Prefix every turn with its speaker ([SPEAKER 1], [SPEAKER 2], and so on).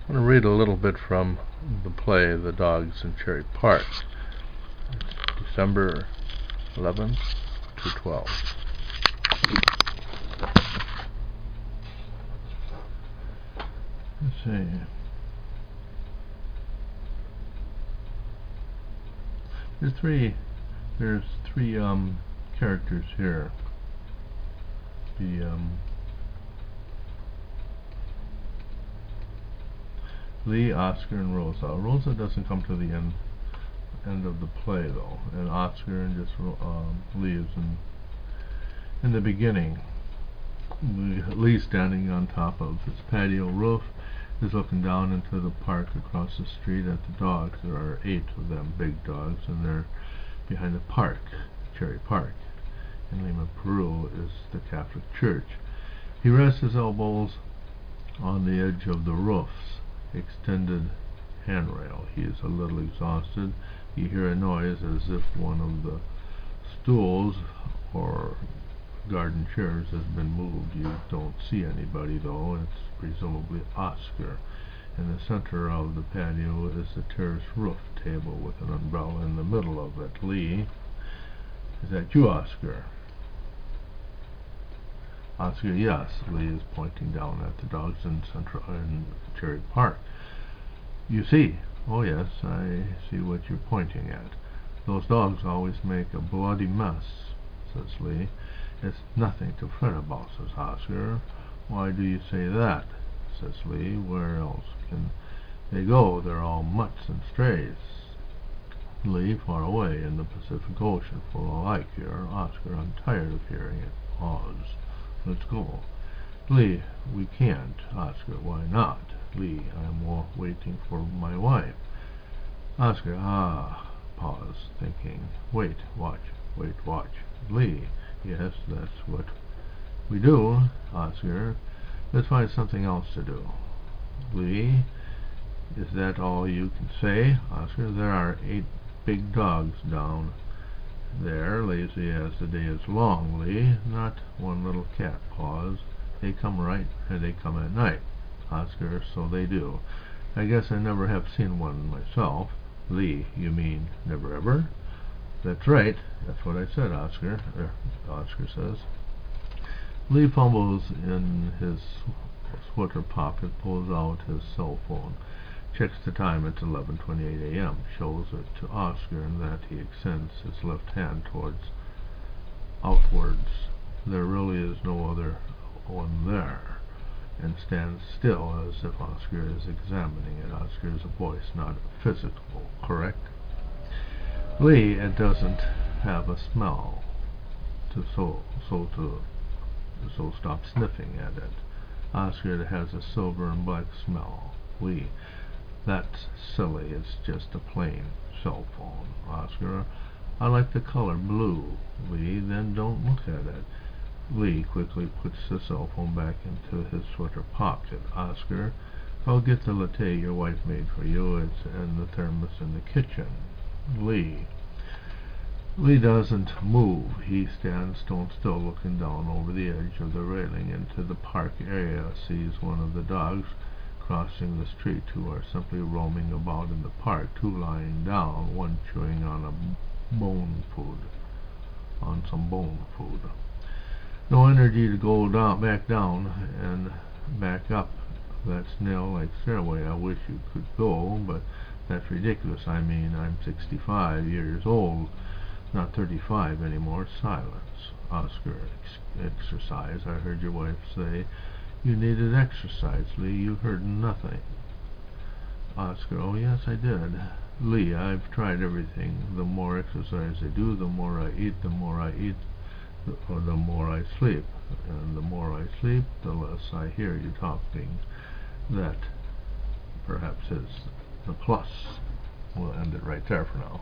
[SPEAKER 1] I'm going to read a little bit from the play The Dogs in Cherry Park, December 11th to 12th. Let's see. There's three characters here. Lee, Oscar, and Rosa. Rosa doesn't come to the end of the play though, and Oscar just leaves in the beginning. Lee, standing on top of his patio roof, is looking down into the park across the street at the dogs. There are 8 of them, big dogs, and they're behind the park, Cherry Park. In Lima, Peru is the Catholic Church. He rests his elbows on the edge of the roof's extended handrail. He is a little exhausted. You hear a noise as if one of the stools or garden chairs has been moved. You don't see anybody though. It's presumably Oscar. In the center of the patio is the terrace roof table with an umbrella in the middle of it. Lee, is that you, Oscar? Oscar, yes. Lee is pointing down at the dogs in Cherry Park. You see? Oh yes, I see what you're pointing at. Those dogs always make a bloody mess, says Lee. It's nothing to fret about, says Oscar. Why do you say that, says Lee. Where else can they go? They're all mutts and strays. Lee, far away in the Pacific Ocean, full alike here. Oscar, I'm tired of hearing it. Pause. Let's go. Lee, we can't. Oscar, why not? Lee, I'm waiting for my wife. Oscar, pause, thinking. Wait, watch. Lee, yes, that's what we do. Oscar, let's find something else to do. Lee, is that all you can say? Oscar, there are 8 big dogs down there, lazy as the day is long. Lee, not one little cat. Pause. They come right, and they come at night. Oscar, so they do. I guess I never have seen one myself. Lee, you mean never ever? That's right. That's what I said, Oscar. Oscar says. Lee fumbles in his sweater pocket, pulls out his cell phone, checks the time. It's 11:28 a.m. Shows it to Oscar, and that he extends his left hand outwards. There really is no other one there, and stands still as if Oscar is examining it. Oscar's voice, not physical, correct? Lee, it doesn't have a smell, so stop sniffing at it. Oscar, it has a silver and black smell. Lee, that's silly. It's just a plain cell phone. Oscar, I like the color blue. Lee, then don't look at it. Lee quickly puts the cell phone back into his sweater pocket. Oscar, I'll get the latte your wife made for you. It's in the thermos in the kitchen. Lee doesn't move. He stands stone still, looking down over the edge of the railing into the park area. Sees one of the dogs crossing the street. 2 are simply roaming about in the park. 2 lying down, one chewing on some bone food. No energy to go back down and back up that snail-like stairway. I wish you could go, but that's ridiculous. I mean, I'm 65 years old, not 35 anymore. Silence. Oscar, exercise. I heard your wife say you needed exercise. Lee, you heard nothing. Oscar, oh yes, I did. Lee, I've tried everything. The more exercise I do, the more I eat, the more I sleep. And the more I sleep, the less I hear you talking. That perhaps is the plus. We'll end it right there for now.